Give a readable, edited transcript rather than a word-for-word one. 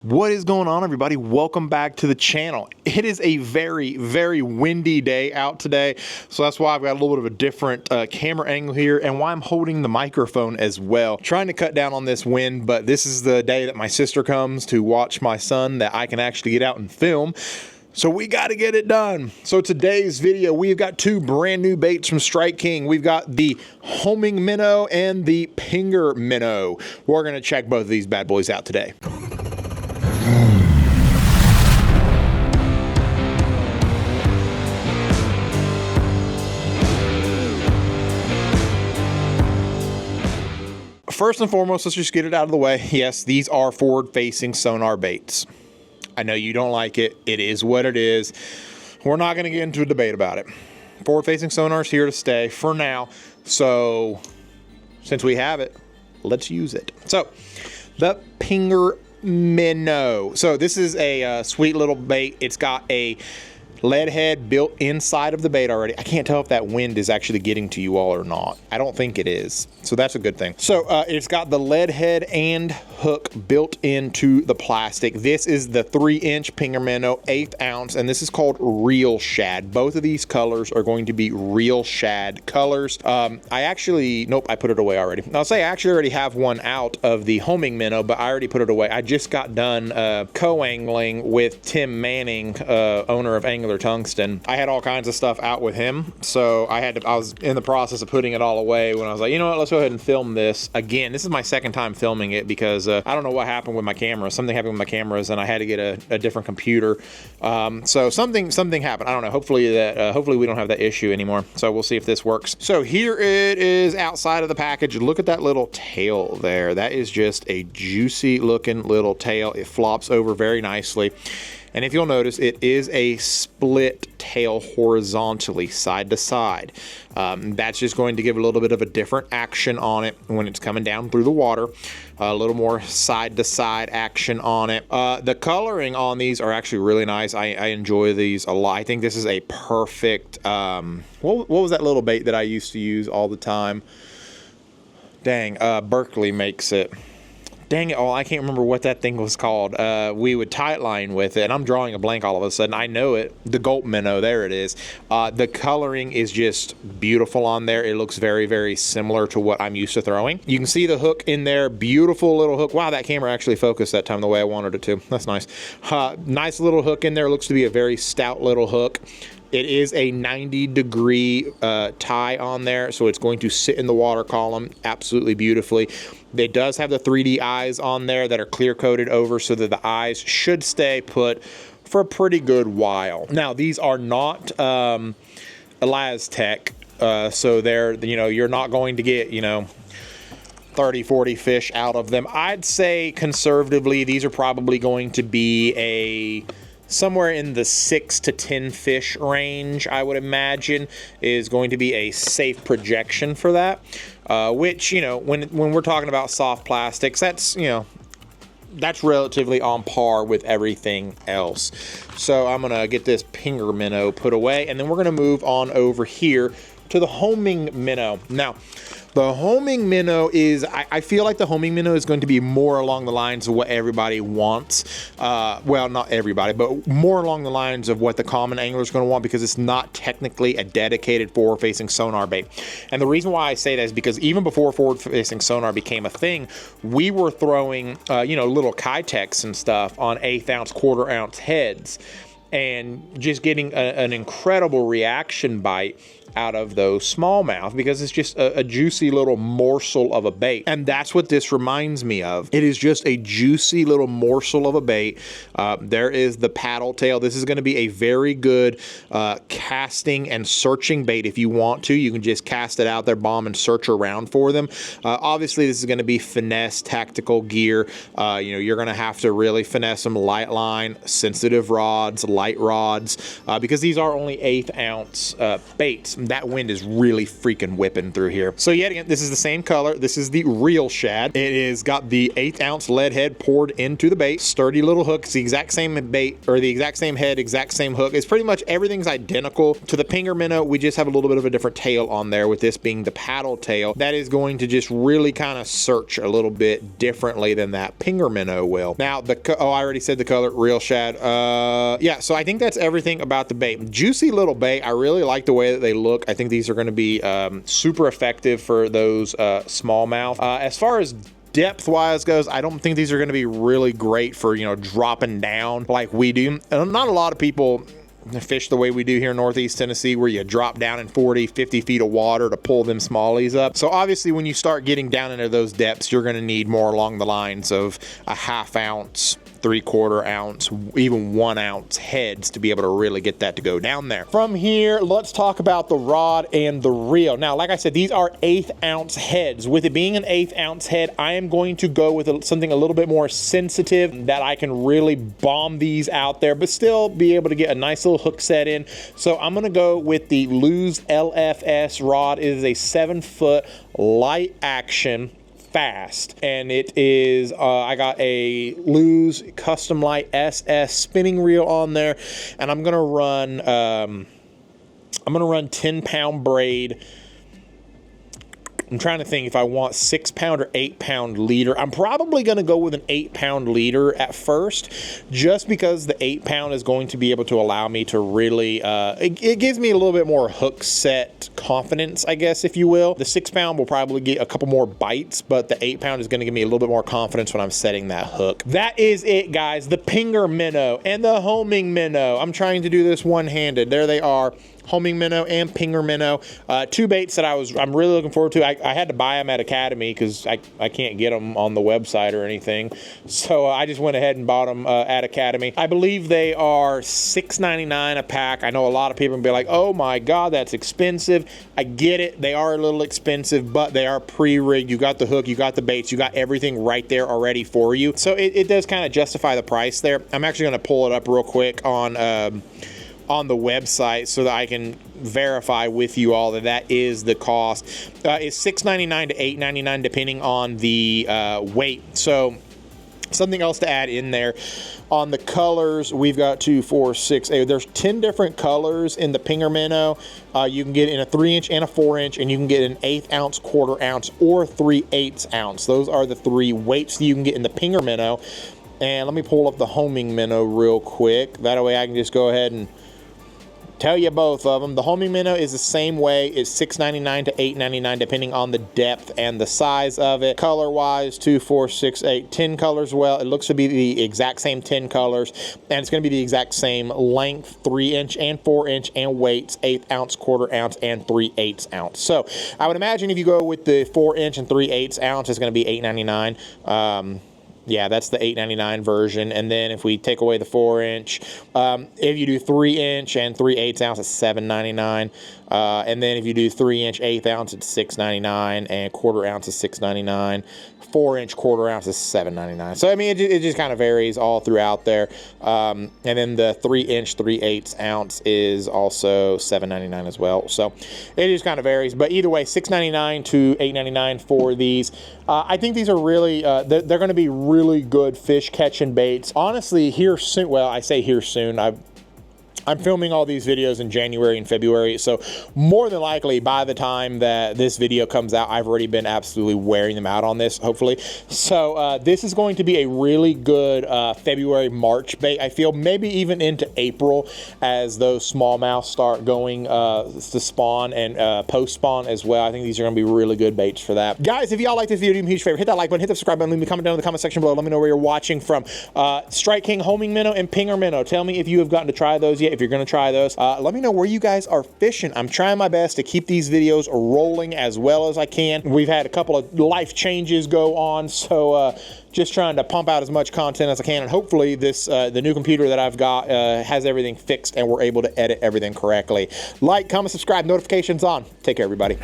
What is going on, everybody? Welcome back to the channel. It is a very, very windy day out today, so that's why I've got a little bit of a different camera angle here and why I'm holding the microphone as well. Trying to cut down on this wind, but this is the day that my sister comes to watch my son that I can actually get out and film. So we got to get it done. So today's video, we've got two brand new baits from StrikeKing. We've got the homing minnow and the pinger minnow. We're going to check both of these bad boys out today. First and foremost, let's just get it out of the way. Yes, these are forward-facing sonar baits. I know you don't like it. It is what it is. We're not going to get into a debate about it. Forward-facing sonar is here to stay for now. So, since we have it, let's use it. So, the pinger minnow. So, this is a sweet little bait. It's got a lead head built inside of the bait already. I can't tell if that wind is actually getting to you all or not. I don't think it is, so that's a good thing. So it's got the lead head and hook built into the plastic. This is the 3-inch pinger minnow, 1/8 ounce, and this is called real shad. Both of these colors are going to be real shad colors. I put it away already. I'll say I actually already have one out of the homing minnow, but I already put it away. I just got done co-angling with Tim Manning, owner of Angler Tungsten. I had all kinds of stuff out with him, so I was in the process of putting it all away when I was like, you know what, let's go ahead and film this again. This is my second time filming it because I don't know what happened with my camera. Something happened with my cameras and I had to get a different computer. So something happened. I don't know. Hopefully we don't have that issue anymore. So we'll see if this works. So here it is outside of the package. Look at that little tail there. That is just a juicy looking little tail. It flops over very nicely. And if you'll notice, it is a split tail horizontally, side to side. That's just going to give a little bit of a different action on it when it's coming down through the water. A little more side to side action on it. The coloring on these are actually really nice. I enjoy these a lot. I think this is a perfect, what was that little bait that I used to use all the time? Dang, Berkeley makes it. Dang it, I can't remember what that thing was called. We would tight line with it, and I'm drawing a blank all of a sudden. I know it. The gulp minnow, there it is. The coloring is just beautiful on there. It looks very, very similar to what I'm used to throwing. You can see the hook in there. Beautiful little hook. Wow, that camera actually focused that time the way I wanted it to. That's nice. Nice little hook in there. Looks to be a very stout little hook. It is a 90-degree tie on there, so it's going to sit in the water column absolutely beautifully. It does have the 3D eyes on there that are clear-coated over so that the eyes should stay put for a pretty good while. Now, these are not Elastec, so they're, you're not going to get, 30, 40 fish out of them. I'd say conservatively, these are probably going to be somewhere in the 6 to 10 fish range, I would imagine, is going to be a safe projection for that. Which, when we're talking about soft plastics, that's relatively on par with everything else. So I'm gonna get this pinger minnow put away, and then we're gonna move on over here to the homing minnow. Now, the homing minnow is, I feel like the homing minnow is going to be more along the lines of what everybody wants. Well, not everybody, but more along the lines of what the common angler is going to want, because it's not technically a dedicated forward-facing sonar bait. And the reason why I say that is because even before forward-facing sonar became a thing, we were throwing, little Kitex and stuff on 1/8 ounce, 1/4 ounce heads, and just getting an incredible reaction bite out of those smallmouth, because it's just a juicy little morsel of a bait. And that's what this reminds me of. It is just a juicy little morsel of a bait. There is the paddle tail. This is going to be a very good casting and searching bait. If you want to, you can just cast it out there, bomb, and search around for them. Obviously, this is going to be finesse tactical gear. You're going to have to really finesse them. Light line, sensitive rods, light rods, because these are only 1/8 ounce baits. That wind is really freaking whipping through here. So yet again, this is the same color. This is the real shad. It is got the 1/8 ounce lead head poured into the bait. Sturdy little hook. It's the exact same bait, or the exact same head, exact same hook. It's pretty much everything's identical to the Pinger Minnow. We just have a little bit of a different tail on there, with this being the paddle tail. That is going to just really kind of search a little bit differently than that Pinger Minnow will. Now, I already said the color, real shad. Yeah, so I think that's everything about the bait. Juicy little bait. I really like the way that they look. I think these are going to be super effective for those smallmouth. As far as depth wise goes, I don't think these are going to be really great for, you know, dropping down like we do. Not a lot of people fish the way we do here in Northeast Tennessee, where you drop down in 40, 50 feet of water to pull them smallies up. So obviously when you start getting down into those depths, you're going to need more along the lines of a 1/2 ounce, 3/4 ounce, even 1 ounce heads to be able to really get that to go down there. From here, let's talk about the rod and the reel. Now, like I said, these are 1/8 ounce heads. With it being an 1/8 ounce head, I am going to go with something a little bit more sensitive that I can really bomb these out there, but still be able to get a nice little hook set in. So I'm going to go with the Lew's LFS rod. It is a 7-foot light action fast, and it is I got a Lew's Custom Light SS spinning reel on there, and I'm gonna run 10-pound braid. I'm trying to think if I want 6-pound or 8-pound leader. I'm probably going to go with an 8-pound leader at first, just because the 8-pound is going to be able to allow me to really, it gives me a little bit more hook set confidence, I guess, if you will. The 6-pound will probably get a couple more bites, but the 8-pound is going to give me a little bit more confidence when I'm setting that hook. That is it, guys. The Pinger Minnow and the Homing Minnow. I'm trying to do this one-handed. There they are. Homing Minnow and Pinger Minnow, two baits that I'm really looking forward to. I had to buy them at Academy because I can't get them on the website or anything, so I just went ahead and bought them at Academy. I believe they are $6.99 a pack. I know a lot of people will be like, oh my god, that's expensive. I get it, they are a little expensive, but they are pre-rigged. You got the hook, you got the baits, you got everything right there already for you, so it does kind of justify the price there. I'm actually going to pull it up real quick on the website so that I can verify with you all that that is the cost. It's $6.99 to $8.99 depending on the weight. So something else to add in there on the colors, we've got 2, 4, 6, 8. There's 10 different colors in the Pinger Minnow. You can get in a 3-inch and a 4-inch, and you can get an 1/8 ounce, 1/4 ounce, or 3/8 ounce. Those are the 3 weights that you can get in the Pinger Minnow. And let me pull up the Homing Minnow real quick. That way I can just go ahead and tell you both of them. The Homing Minnow is the same way. It's $6.99 to $8.99 depending on the depth and the size of it. Color wise, 2, 4, 6, 8, 10 colors. Well, it looks to be the exact same 10 colors, and it's going to be the exact same length, 3-inch and 4-inch, and weights, 1/8 ounce, 1/4 ounce, and 3/8 ounce. So I would imagine if you go with the 4-inch and 3/8 ounce, it's going to be $8.99. Yeah, that's the $8.99 version. And then if we take away the 4-inch, if you do 3-inch and 3/8 ounce, it's $7.99. And then if you do 3-inch 1/8 ounce, it's $6.99, and 1/4 ounce is $6.99. 4-inch 1/4 ounce is $7.99. So I mean, it just kind of varies all throughout there. And then the 3-inch 3/8 ounce is also $7.99 as well. So it just kind of varies. But either way, $6.99 to $8.99 for these. I think these are really they're going to be really good fish catching baits. Honestly, here soon. Well, I say here soon. I'm filming all these videos in January and February, so more than likely by the time that this video comes out, I've already been absolutely wearing them out on this, hopefully. So this is going to be a really good February, March bait. I feel maybe even into April as those smallmouth start going to spawn and post-spawn as well. I think these are going to be really good baits for that. Guys, if y'all like this video, do me a huge favor. Hit that like button, hit the subscribe button, leave me a comment down in the comment section below. Let me know where you're watching from. StrikeKing, Homing Minnow, and Pinger Minnow. Tell me if you have gotten to try those yet. If you're going to try those, let me know where you guys are fishing. I'm trying my best to keep these videos rolling as well as I can. We've had a couple of life changes go on, so just trying to pump out as much content as I can, and hopefully this the new computer that I've got has everything fixed and we're able to edit everything correctly. Like, comment, subscribe, notifications on. Take care, everybody.